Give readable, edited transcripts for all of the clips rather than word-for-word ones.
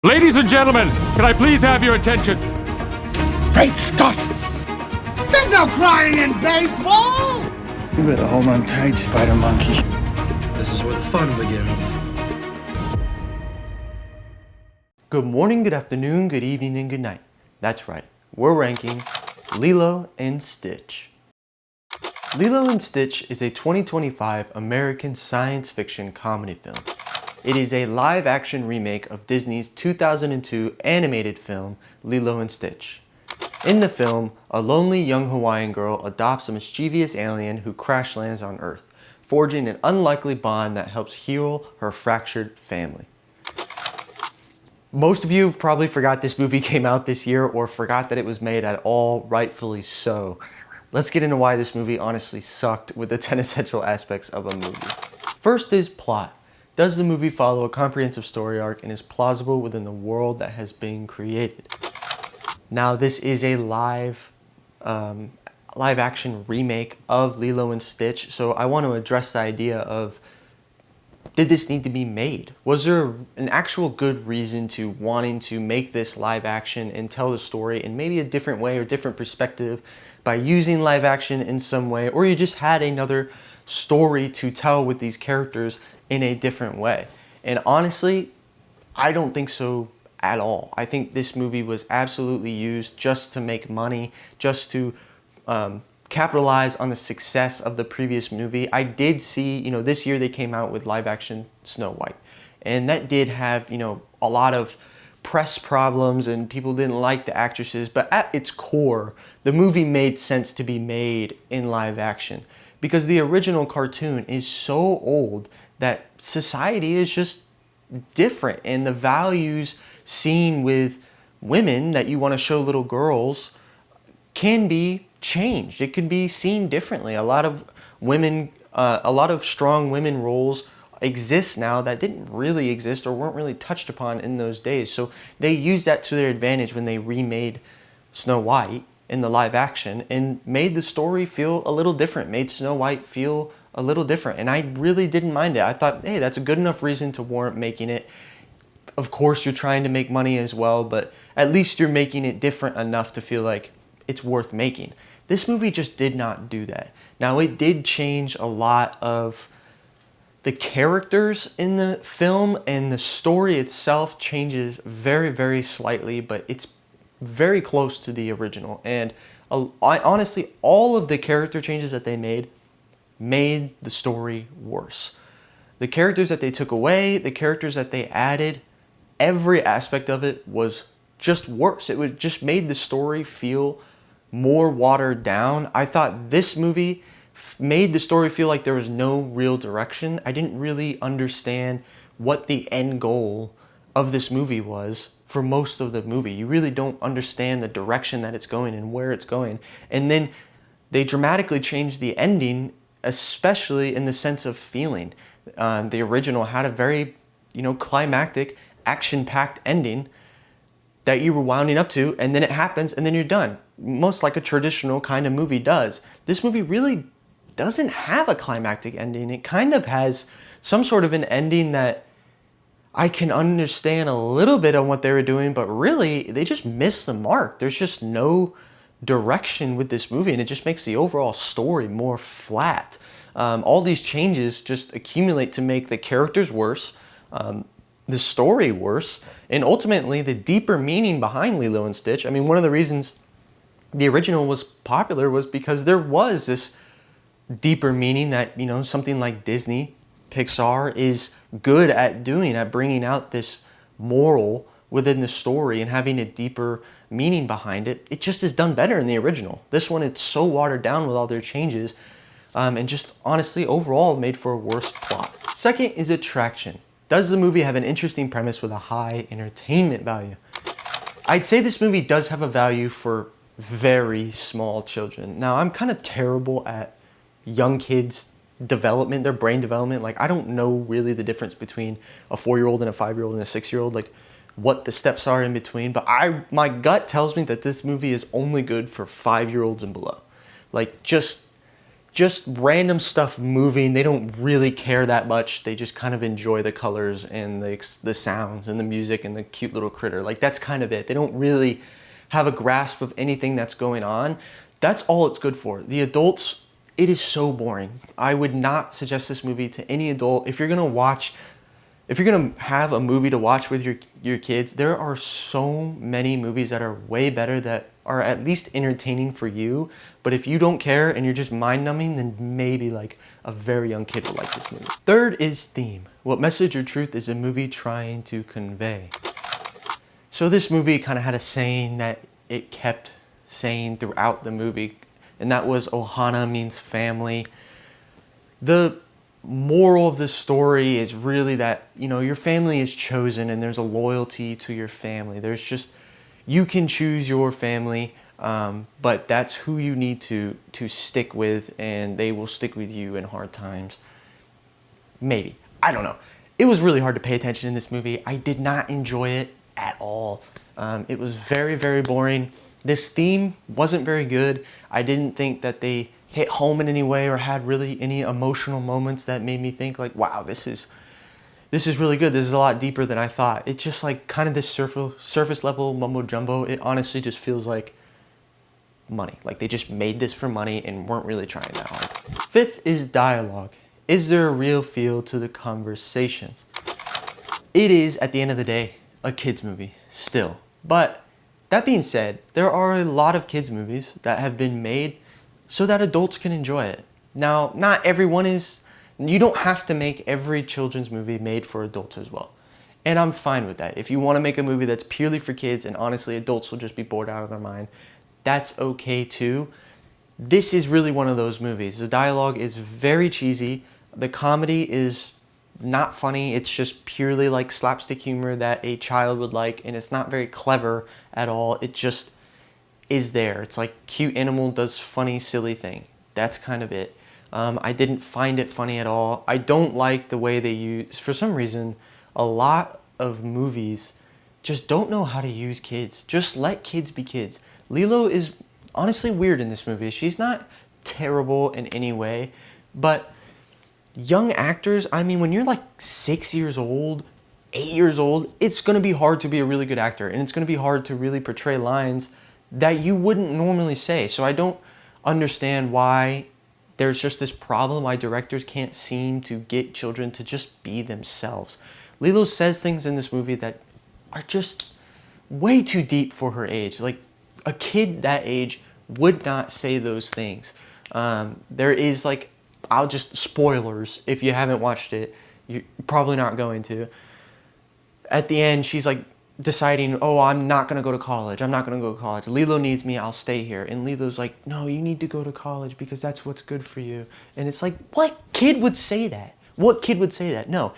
Ladies and gentlemen, can I please have your attention? Great Scott! There's no crying in baseball! You better hold on tight, Spider Monkey. This is where the fun begins. Good morning, good afternoon, good evening, and good night. That's right, we're ranking Lilo and Stitch. Lilo and Stitch is a 2025 American science fiction comedy film. It is a live-action remake of Disney's 2002 animated film, Lilo and Stitch. In the film, a lonely young Hawaiian girl adopts a mischievous alien who crash lands on Earth, forging an unlikely bond that helps heal her fractured family. Most of you have probably forgot this movie came out this year or forgot that it was made at all, rightfully so. Let's get into why this movie honestly sucked with the 10 essential aspects of a movie. First is plot. Does the movie follow a comprehensive story arc and is plausible within the world that has been created? Now, this is a live action remake of Lilo and Stitch, so I want to address the idea of, did this need to be made? Was there an actual good reason to wanting to make this live action and tell the story in maybe a different way or different perspective by using live action in some way, or you just had another story to tell with these characters in a different way? And honestly, I don't think so at all. I think this movie was absolutely used just to make money, just to capitalize on the success of the previous movie. I did see, this year they came out with live action Snow White, and that did have, a lot of press problems and people didn't like the actresses, but at its core, the movie made sense to be made in live action because the original cartoon is so old that society is just different, and the values seen with women that you want to show little girls can be changed. It can be seen differently. A lot of strong women roles exist now that didn't really exist or weren't really touched upon in those days. So they used that to their advantage when they remade Snow White in the live action and made the story feel a little different, made Snow White feel a little different. And I really didn't mind it. I thought, hey, that's a good enough reason to warrant making it. Of course, you're trying to make money as well, but at least you're making it different enough to feel like it's worth making. This movie just did not do that. Now, it did change a lot of the characters in the film, and the story itself changes very, very slightly, but it's very close to the original. And honestly, all of the character changes that they made the story worse. The characters that they took away, the characters that they added, every aspect of it was just worse. It just made the story feel more watered down. I thought this movie made the story feel like there was no real direction. I didn't really understand what the end goal of this movie was for most of the movie. You really don't understand the direction that it's going and where it's going. And then they dramatically changed the ending, especially in the sense of feeling. The original had a very, climactic, action-packed ending that you were winding up to, and then it happens, and then you're done. Most like a traditional kind of movie does. This movie really doesn't have a climactic ending. It kind of has some sort of an ending that I can understand a little bit on what they were doing, but really, they just missed the mark. There's just no direction with this movie, and it just makes the overall story more flat. All these changes just accumulate to make the characters worse, the story worse, and ultimately the deeper meaning behind Lilo and Stitch. I mean, one of the reasons the original was popular was because there was this deeper meaning that, something like Disney, Pixar is good at doing, at bringing out this moral within the story and having a deeper meaning behind it. It just is done better in the original. This one, it's so watered down with all their changes, and just honestly overall made for a worse plot. Second is attraction. Does the movie have an interesting premise with a high entertainment value? I'd say this movie does have a value for very small children. Now, I'm kind of terrible at young kids' development, their brain development. Like, I don't know really the difference between a 4-year-old and a 5-year-old and a 6-year-old, like what the steps are in between. But my gut tells me that this movie is only good for 5-year-olds and below. Like, just just random stuff moving. They don't really care that much. They just kind of enjoy the colors and the sounds and the music and the cute little critter. Like, that's kind of it. They don't really have a grasp of anything that's going on. That's all it's good for. The adults, it is so boring. I would not suggest this movie to any adult. If you're gonna have a movie to watch with your kids, there are so many movies that are way better, that are at least entertaining for you. But if you don't care and you're just mind numbing, then maybe like a very young kid will like this movie. Third is theme. What message or truth is a movie trying to convey? So this movie kind of had a saying that it kept saying throughout the movie, and that was Ohana means family. The moral of the story is really that, you know, your family is chosen and there's a loyalty to your family. There's just, you can choose your family, but that's who you need to stick with, and they will stick with you in hard times. Maybe. I don't know. It was really hard to pay attention in this movie. I did not enjoy it at all. It was very, very boring. This theme wasn't very good. I didn't think that they hit home in any way or had really any emotional moments that made me think like, wow, this is really good. This is a lot deeper than I thought. It's just like kind of this surface level mumbo jumbo. It honestly just feels like money. Like they just made this for money and weren't really trying that hard. Fifth is dialogue. Is there a real feel to the conversations? It is, at the end of the day, a kids movie still. But that being said, there are a lot of kids movies that have been made so that adults can enjoy it. Now, not everyone is, you don't have to make every children's movie made for adults as well. And I'm fine with that. If you want to make a movie that's purely for kids and honestly adults will just be bored out of their mind, that's okay too. This is really one of those movies. The dialogue is very cheesy. The comedy is not funny. It's just purely like slapstick humor that a child would like, and it's not very clever at all. It just is there. It's like cute animal does funny, silly thing. That's kind of it. I didn't find it funny at all. I don't like the way they use, for some reason, a lot of movies just don't know how to use kids. Just let kids be kids. Lilo is honestly weird in this movie. She's not terrible in any way, but young actors, I mean, when you're like 6 years old, 8 years old, it's gonna be hard to be a really good actor, and it's gonna be hard to really portray lines that you wouldn't normally say. So I don't understand why there's just this problem, why directors can't seem to get children to just be themselves. Lilo says things in this movie that are just way too deep for her age. Like, a kid that age would not say those things. There is like, I'll just, spoilers, if you haven't watched it, you're probably not going to. At the end, she's like deciding, oh, I'm not gonna go to college. I'm not gonna go to college. Lilo needs me, I'll stay here. And Lilo's like, no, you need to go to college because that's what's good for you. And it's like, what kid would say that? What kid would say that? No,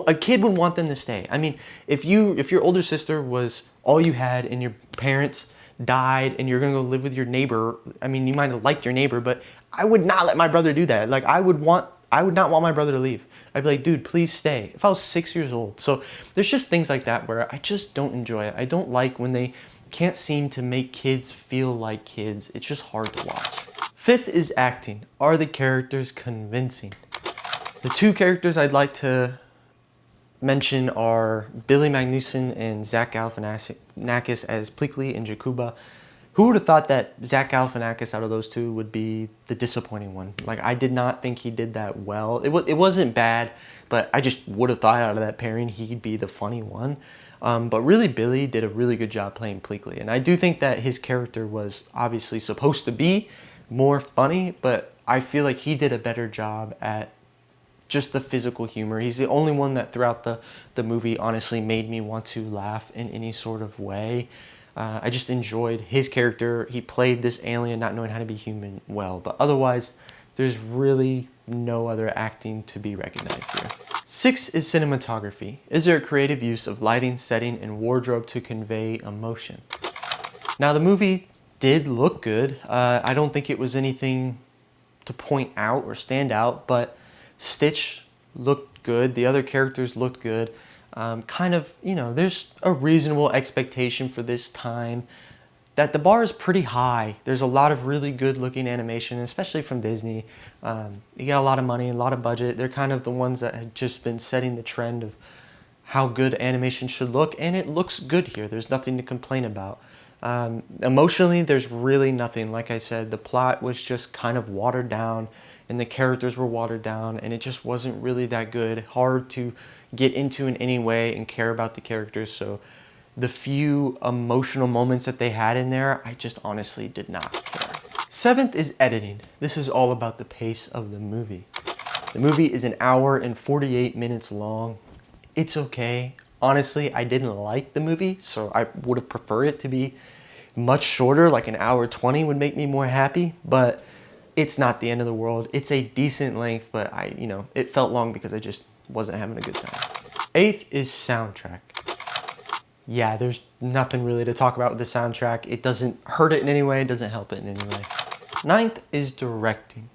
a kid would want them to stay. I mean, if your older sister was all you had and your parents died and you're gonna go live with your neighbor, I mean, you might have liked your neighbor, but I would not let my brother do that. Like, I would not want my brother to leave. I'd be like, dude, please stay. If I was 6 years old. So there's just things like that where I just don't enjoy it. I don't like when they can't seem to make kids feel like kids. It's just hard to watch. Fifth is acting. Are the characters convincing? The two characters I'd like to mention are Billy Magnussen and Zach Galifianakis as Pleakley and Jakuba. Who would have thought that Zach Galifianakis out of those two would be the disappointing one? Like, I did not think he did that well. It wasn't bad, but I just would have thought out of that pairing he'd be the funny one. But really, Billy did a really good job playing Pleakley. And I do think that his character was obviously supposed to be more funny, but I feel like he did a better job at just the physical humor. He's the only one that throughout the movie honestly made me want to laugh in any sort of way. I just enjoyed his character. He played this alien not knowing how to be human well, but otherwise there's really no other acting to be recognized here. 6 is cinematography. Is there a creative use of lighting, setting, and wardrobe to convey emotion? Now, the movie did look good. I don't think it was anything to point out or stand out, but Stitch looked good. The other characters looked good. Kind of, you know, there's a reasonable expectation for this time. that the bar is pretty high. There's a lot of really good looking animation, especially from Disney. You get a lot of money, a lot of budget. They're kind of the ones that had just been setting the trend of how good animation should look, and it looks good here. There's nothing to complain about. Emotionally, there's really nothing. Like I said, the plot was just kind of watered down, and the characters were watered down, and it just wasn't really that good. Hard to get into in any way and care about the characters. So the few emotional moments that they had in there, I just honestly did not care. Seventh is editing. This is all about the pace of the movie. The movie is an hour and 48 minutes long. It's okay. Honestly, I didn't like the movie, so I would have preferred it to be much shorter, like an hour 20 would make me more happy, but it's not the end of the world. It's a decent length, but it felt long because I just wasn't having a good time. Eighth is soundtrack. Yeah, there's nothing really to talk about with the soundtrack. It doesn't hurt it in any way, it doesn't help it in any way. Ninth is directing.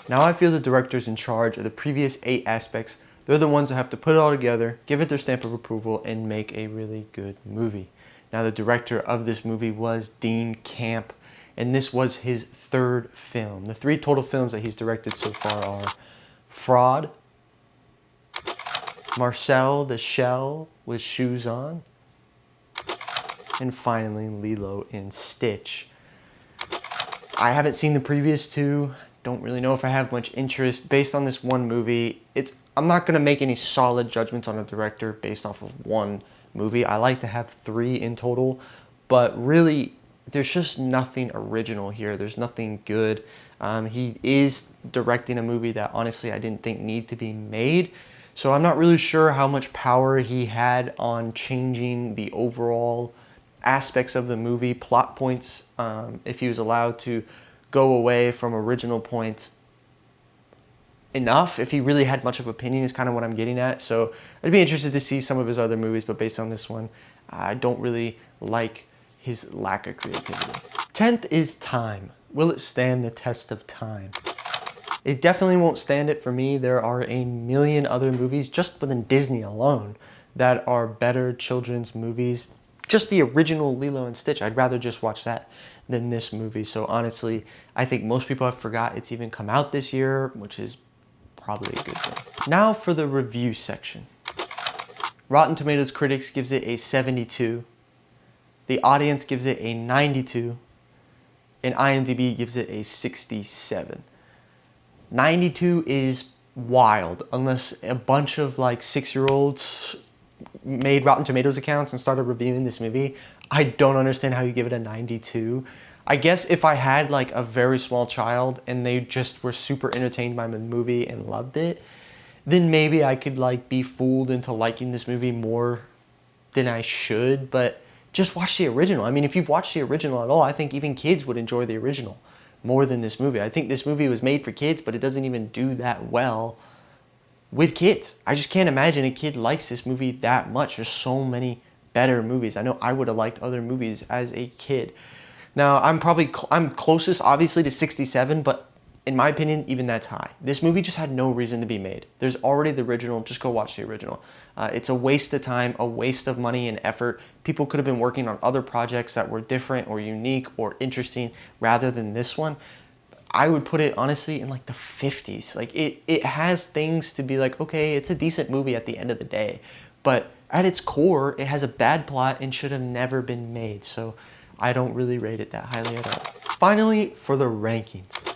Now I feel the director's in charge of the previous 8 aspects. They're the ones that have to put it all together, give it their stamp of approval, and make a really good movie. Now the director of this movie was Dean Camp, and this was his 3rd film. The 3 total films that he's directed so far are Fraud, Marcel the Shell with Shoes On, and finally Lilo and Stitch. I haven't seen the previous 2. Don't really know if I have much interest. Based on this one movie, I'm not going to make any solid judgments on a director based off of one movie. I like to have 3 in total, but really, there's just nothing original here. There's nothing good. He is directing a movie that honestly I didn't think needed to be made, so I'm not really sure how much power he had on changing the overall aspects of the movie, plot points, if he was allowed to go away from original points enough, if he really had much of opinion, is kind of what I'm getting at. So I'd be interested to see some of his other movies, but based on this one, I don't really like his lack of creativity. 10th is time. Will it stand the test of time? It definitely won't stand it for me. There are a million other movies just within Disney alone that are better children's movies. Just the original Lilo and Stitch, I'd rather just watch that than this movie. So honestly, I think most people have forgot it's even come out this year, which is probably a good thing. Now for the review section. Rotten Tomatoes critics gives it a 72. The audience gives it a 92. And IMDb gives it a 67. 92 is wild, unless a bunch of like 6-year-olds made Rotten Tomatoes accounts and started reviewing this movie. I don't understand how you give it a 92. I guess if I had like a very small child and they just were super entertained by the movie and loved it, then maybe I could like be fooled into liking this movie more than I should, but just watch the original. I mean, if you've watched the original at all, I think even kids would enjoy the original more than this movie. I think this movie was made for kids, but it doesn't even do that well with kids. I just can't imagine a kid likes this movie that much. There's so many better movies. I know I would have liked other movies as a kid. Now, I'm closest, obviously, to 67, but in my opinion, even that's high. This movie just had no reason to be made. There's already the original. Just go watch the original. It's a waste of time, a waste of money and effort. People could have been working on other projects that were different or unique or interesting rather than this one. I would put it, honestly, in like the 50s. Like, it has things to be like, okay, it's a decent movie at the end of the day. But at its core, it has a bad plot and should have never been made. So I don't really rate it that highly at all. Finally, for the rankings.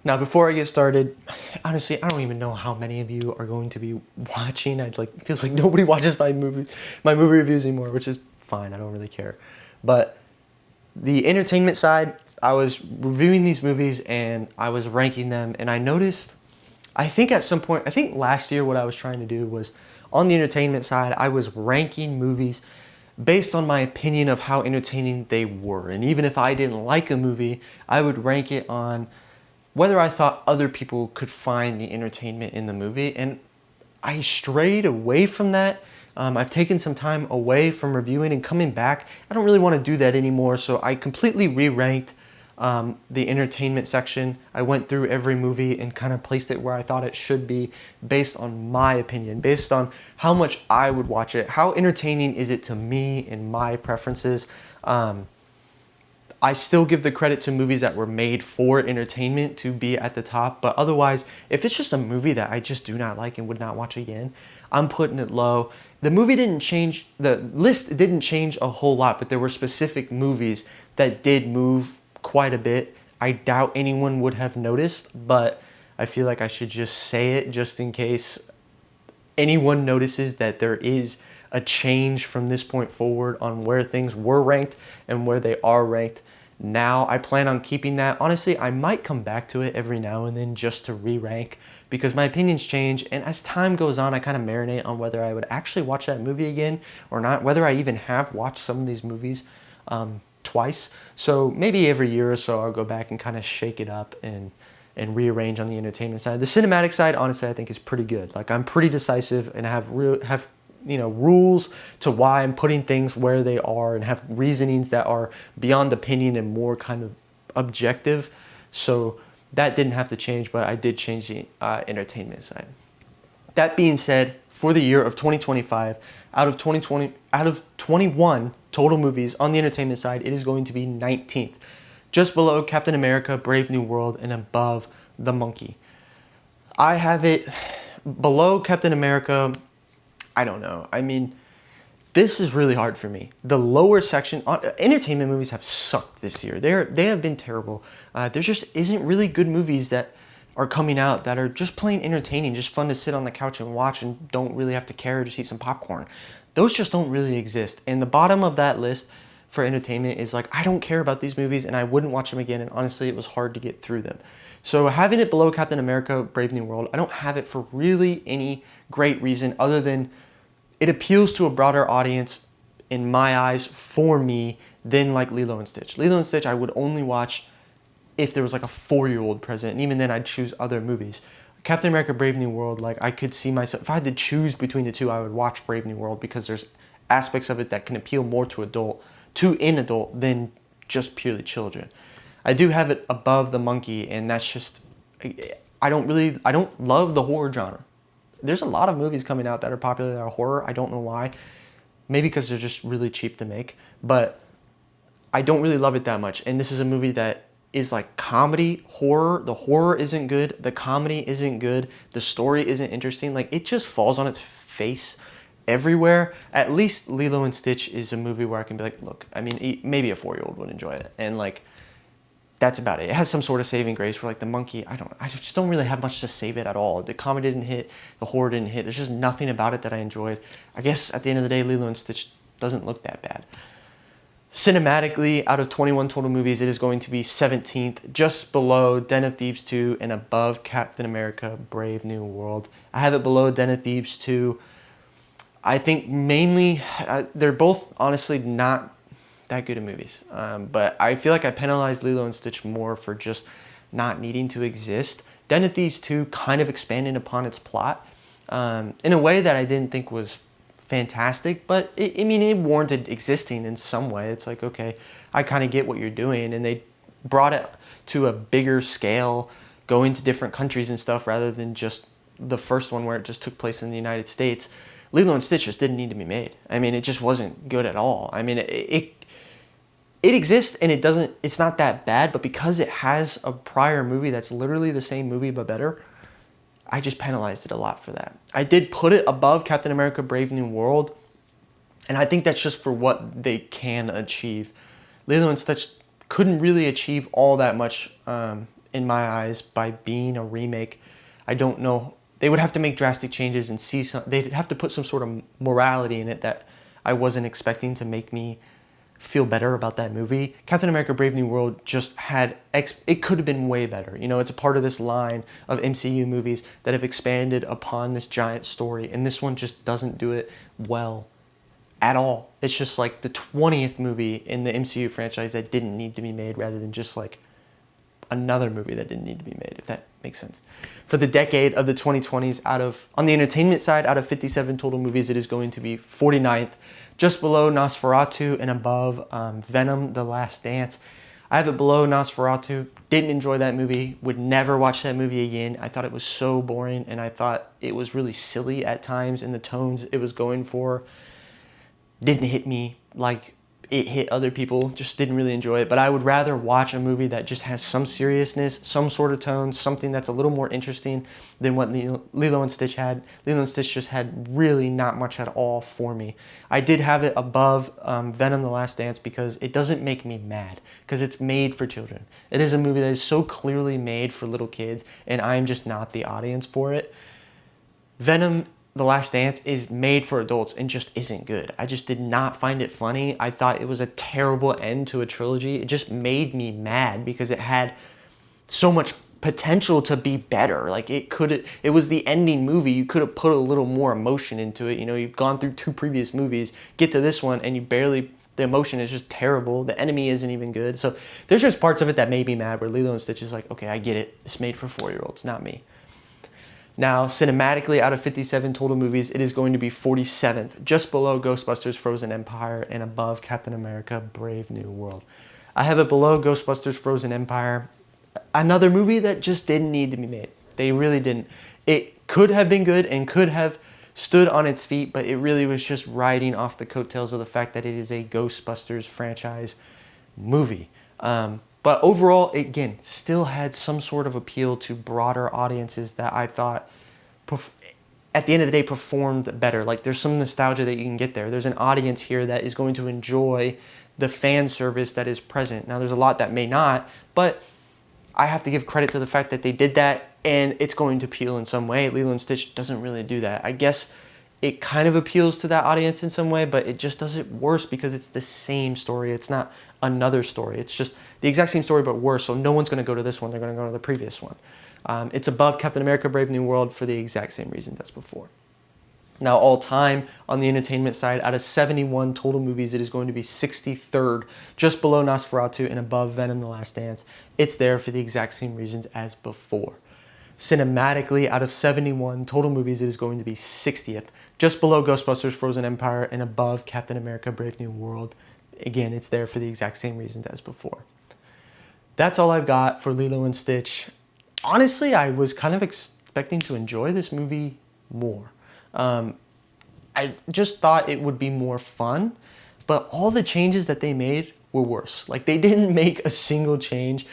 Now, before I get started, honestly, I don't even know how many of you are going to be watching. It feels like nobody watches my movie reviews anymore, which is fine. I don't really care. But the entertainment side, I was reviewing these movies and I was ranking them, and I noticed, I think at some point, I think last year what I was trying to do was, on the entertainment side, I was ranking movies based on my opinion of how entertaining they were. And even if I didn't like a movie, I would rank it on whether I thought other people could find the entertainment in the movie. And I strayed away from that. I've taken some time away from reviewing and coming back. I don't really want to do that anymore, so I completely re-ranked the entertainment section. I went through every movie and kind of placed it where I thought it should be based on my opinion, based on how much I would watch it, how entertaining is it to me and my preferences. I still give the credit to movies that were made for entertainment to be at the top, but otherwise, if it's just a movie that I just do not like and would not watch again, I'm putting it low. The movie didn't change, the list didn't change a whole lot, but there were specific movies that did move quite a bit. I doubt anyone would have noticed, but I feel like I should just say it just in case anyone notices that there is a change from this point forward on where things were ranked and where they are ranked now. I plan on keeping that. Honestly, I might come back to it every now and then just to re-rank because my opinions change, and as time goes on, I kind of marinate on whether I would actually watch that movie again or not, whether I even have watched some of these movies twice. So maybe every year or so I'll go back and kind of shake it up and rearrange on the entertainment side. The cinematic side, honestly, I think is pretty good. Like, I'm pretty decisive and have rules to why I'm putting things where they are and have reasonings that are beyond opinion and more kind of objective. So that didn't have to change, but I did change the entertainment side. That being said, for the year of 2025, out of 21 total movies on the entertainment side, it is going to be 19th. Just below Captain America, Brave New World, and above The Monkey. I have it below Captain America. I don't know. I mean, this is really hard for me. The lower section, entertainment movies have sucked this year. They have been terrible. There just isn't really good movies that are coming out that are just plain entertaining, just fun to sit on the couch and watch and don't really have to care or just eat some popcorn. Those just don't really exist. And the bottom of that list for entertainment is like, I don't care about these movies and I wouldn't watch them again, and honestly, it was hard to get through them. So having it below Captain America, Brave New World, I don't have it for really any great reason other than it appeals to a broader audience, in my eyes, for me, than like Lilo and Stitch. Lilo and Stitch I would only watch if there was like a 4-year-old present, and even then I'd choose other movies. Captain America, Brave New World, like I could see myself, if I had to choose between the two, I would watch Brave New World because there's aspects of it that can appeal more to an adult than just purely children. I do have it above The Monkey, and that's just, I don't love the horror genre. There's a lot of movies coming out that are popular that are horror. I don't know why. Maybe because they're just really cheap to make, but I don't really love it that much. And this is a movie that is like comedy, horror. The horror isn't good. The comedy isn't good. The story isn't interesting. Like, it just falls on its face everywhere. At least Lilo and Stitch is a movie where I can be like, look, I mean, maybe a 4-year-old would enjoy it. And like, that's about it. It has some sort of saving grace where like The Monkey, I just don't really have much to save it at all. The comedy didn't hit, the horror didn't hit. There's just nothing about it that I enjoyed. I guess at the end of the day, Lilo and Stitch doesn't look that bad. Cinematically, out of 21 total movies, it is going to be 17th, just below Den of Thieves 2 and above Captain America, Brave New World. I have it below Den of Thieves 2. I think mainly, they're both honestly not that good of movies. But I feel like I penalized Lilo and Stitch more for just not needing to exist. Den of Thieves 2 kind of expanded upon its plot in a way that I didn't think was fantastic, but it warranted existing in some way. It's like, okay, I kind of get what you're doing, and they brought it to a bigger scale, going to different countries and stuff rather than just the first one where it just took place in the United States. Lilo and Stitch just didn't need to be made. I mean, it just wasn't good at all. I mean, it exists and it's not that bad, but because it has a prior movie that's literally the same movie but better, I just penalized it a lot for that. I did put it above Captain America, Brave New World, and I think that's just for what they can achieve. Lilo and Stitch couldn't really achieve all that much in my eyes by being a remake. I don't know. They would have to make drastic changes and they'd have to put some sort of morality in it that I wasn't expecting to make me feel better about that movie. Captain America Brave New World just had, it could have been way better. You know, it's a part of this line of MCU movies that have expanded upon this giant story, and this one just doesn't do it well at all. It's just like the 20th movie in the MCU franchise that didn't need to be made rather than just like another movie that didn't need to be made, if that makes sense. For the decade of the 2020s, on the entertainment side, out of 57 total movies, it is going to be 49th, just below Nosferatu and above Venom: The Last Dance. I have it below Nosferatu. Didn't enjoy that movie. Would never watch that movie again. I thought it was so boring, and I thought it was really silly at times in the tones it was going for. Didn't hit me like it hit other people, just didn't really enjoy it. But I would rather watch a movie that just has some seriousness, some sort of tone, something that's a little more interesting than what Lilo and Stitch had. Lilo and Stitch just had really not much at all for me. I did have it above Venom: The Last Dance because it doesn't make me mad, because it's made for children. It is a movie that is so clearly made for little kids, and I'm just not the audience for it. Venom: The Last Dance is made for adults and just isn't good. I just did not find it funny. I thought it was a terrible end to a trilogy. It just made me mad because it had so much potential to be better. Like it was the ending movie. You could have put a little more emotion into it. You know, you've gone through 2 previous movies, get to this one and the emotion is just terrible. The enemy isn't even good. So there's just parts of it that made me mad where Lilo and Stitch is like, okay, I get it. It's made for 4-year-olds, not me. Now, cinematically, out of 57 total movies, it is going to be 47th, just below Ghostbusters: Frozen Empire and above Captain America: Brave New World. I have it below Ghostbusters: Frozen Empire, another movie that just didn't need to be made. They really didn't. It could have been good and could have stood on its feet, but it really was just riding off the coattails of the fact that it is a Ghostbusters franchise movie. But overall, again, still had some sort of appeal to broader audiences that I thought, at the end of the day, performed better. Like, there's some nostalgia that you can get there. There's an audience here that is going to enjoy the fan service that is present. Now, there's a lot that may not, but I have to give credit to the fact that they did that, and it's going to appeal in some way. Lilo and Stitch doesn't really do that. I guess it kind of appeals to that audience in some way, but it just does it worse because it's the same story. It's not another story. It's just the exact same story, but worse. So no one's going to go to this one. They're going to go to the previous one. It's above Captain America: Brave New World for the exact same reasons as before. Now, all time on the entertainment side, out of 71 total movies, it is going to be 63rd, just below Nosferatu and above Venom: The Last Dance. It's there for the exact same reasons as before. Cinematically, out of 71 total movies, it is going to be 60th, just below Ghostbusters: Frozen Empire and above Captain America: Brave New World. Again, it's there for the exact same reasons as before. That's all I've got for Lilo and Stitch. Honestly, I was kind of expecting to enjoy this movie more. I just thought it would be more fun, but all the changes that they made were worse. Like, they didn't make a single change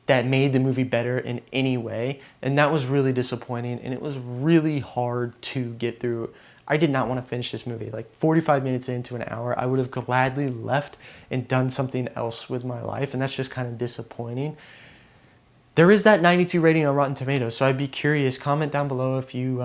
that made the movie better in any way, and that was really disappointing, and it was really hard to get through. I did not want to finish this movie. Like, 45 minutes into an hour, I would have gladly left and done something else with my life, and that's just kind of disappointing. There is that 92 rating on Rotten Tomatoes, so I'd be curious. Comment down below if you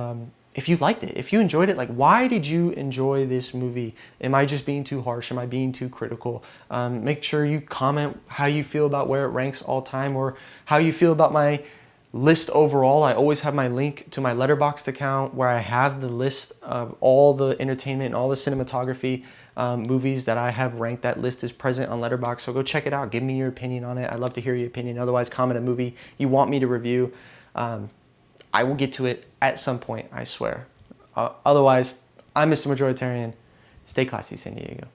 liked it, if you enjoyed it. Like, why did you enjoy this movie? Am I just being too harsh? Am I being too critical? Make sure you comment how you feel about where it ranks all time, or how you feel about my list overall. I always have my link to my Letterboxd account where I have the list of all the entertainment and all the cinematography movies that I have ranked. That list is present on Letterboxd, so go check it out. Give me your opinion on it. I'd love to hear your opinion. Otherwise, comment a movie you want me to review. I will get to it at some point, I swear. Otherwise, I'm Mr. Majoritarian. Stay classy, San Diego.